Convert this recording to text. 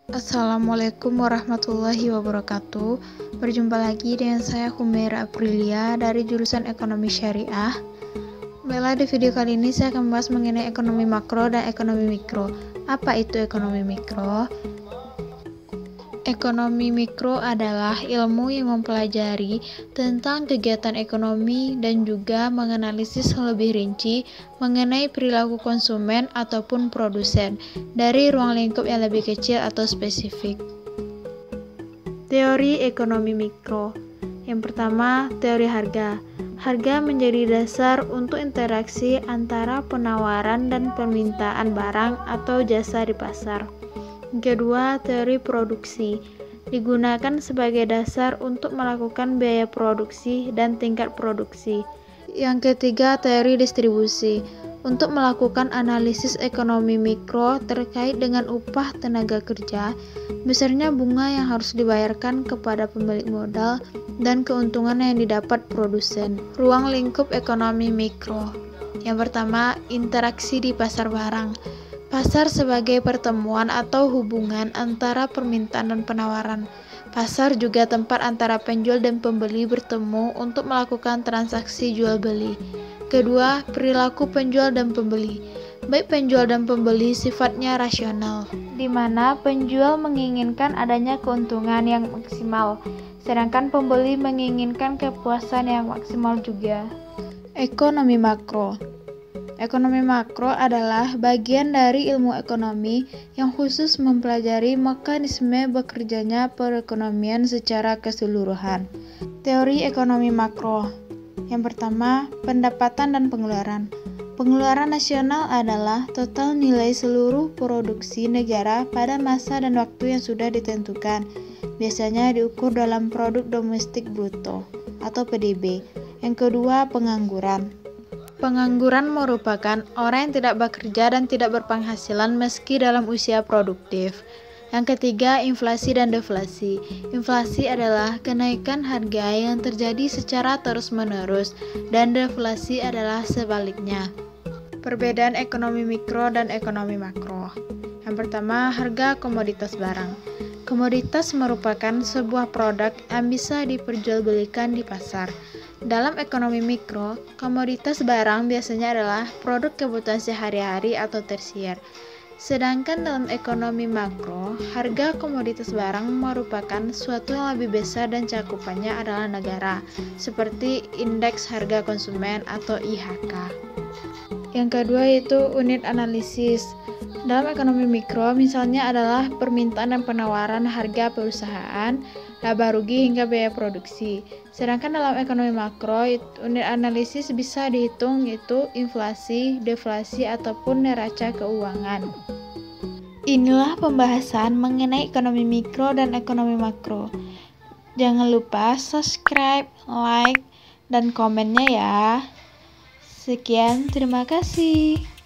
Assalamualaikum warahmatullahi wabarakatuh. Berjumpa lagi dengan saya Humaira Aprilia dari jurusan Ekonomi Syariah. Baiklah, di video kali ini saya akan membahas mengenai ekonomi makro dan ekonomi mikro. Apa itu ekonomi mikro? Ekonomi mikro adalah ilmu yang mempelajari tentang kegiatan ekonomi dan juga menganalisis lebih rinci mengenai perilaku konsumen ataupun produsen dari ruang lingkup yang lebih kecil atau spesifik. Teori ekonomi mikro. Yang pertama, teori harga. Harga menjadi dasar untuk interaksi antara penawaran dan permintaan barang atau jasa di pasar. Kedua, teori produksi digunakan sebagai dasar untuk melakukan biaya produksi dan tingkat produksi. Yang ketiga, teori distribusi untuk melakukan analisis ekonomi mikro terkait dengan upah tenaga kerja, besarnya bunga yang harus dibayarkan kepada pemilik modal, dan keuntungan yang didapat produsen. Ruang lingkup ekonomi mikro. Yang pertama, interaksi di pasar barang. Pasar sebagai pertemuan atau hubungan antara permintaan dan penawaran. Pasar juga tempat antara penjual dan pembeli bertemu untuk melakukan transaksi jual-beli. Kedua, perilaku penjual dan pembeli. Baik penjual dan pembeli sifatnya rasional, di mana penjual menginginkan adanya keuntungan yang maksimal, sedangkan pembeli menginginkan kepuasan yang maksimal juga. Ekonomi makro. Ekonomi makro adalah bagian dari ilmu ekonomi yang khusus mempelajari mekanisme bekerjanya perekonomian secara keseluruhan. Teori ekonomi makro. Yang pertama, pendapatan dan pengeluaran. Pengeluaran nasional adalah total nilai seluruh produksi negara pada masa dan waktu yang sudah ditentukan. Biasanya diukur dalam produk domestik bruto atau PDB. Yang kedua, pengangguran. Pengangguran merupakan orang yang tidak bekerja dan tidak berpenghasilan meski dalam usia produktif. Yang ketiga, inflasi dan deflasi. Inflasi adalah kenaikan harga yang terjadi secara terus-menerus, dan deflasi adalah sebaliknya. Perbedaan ekonomi mikro dan ekonomi makro. Yang pertama, harga komoditas barang. Komoditas merupakan sebuah produk yang bisa diperjualbelikan di pasar. Dalam ekonomi mikro, komoditas barang biasanya adalah produk kebutuhan sehari-hari atau tersier. Sedangkan dalam ekonomi makro, harga komoditas barang merupakan suatu yang lebih besar dan cakupannya adalah negara, seperti indeks harga konsumen atau IHK. Yang kedua yaitu unit analisis. Dalam ekonomi mikro, misalnya adalah permintaan dan penawaran harga perusahaan, laba rugi hingga biaya produksi. Sedangkan dalam ekonomi makro, unit analisis bisa dihitung yaitu inflasi, deflasi, ataupun neraca keuangan. Inilah pembahasan mengenai ekonomi mikro dan ekonomi makro. Jangan lupa subscribe, like, dan komennya ya. Sekian, terima kasih.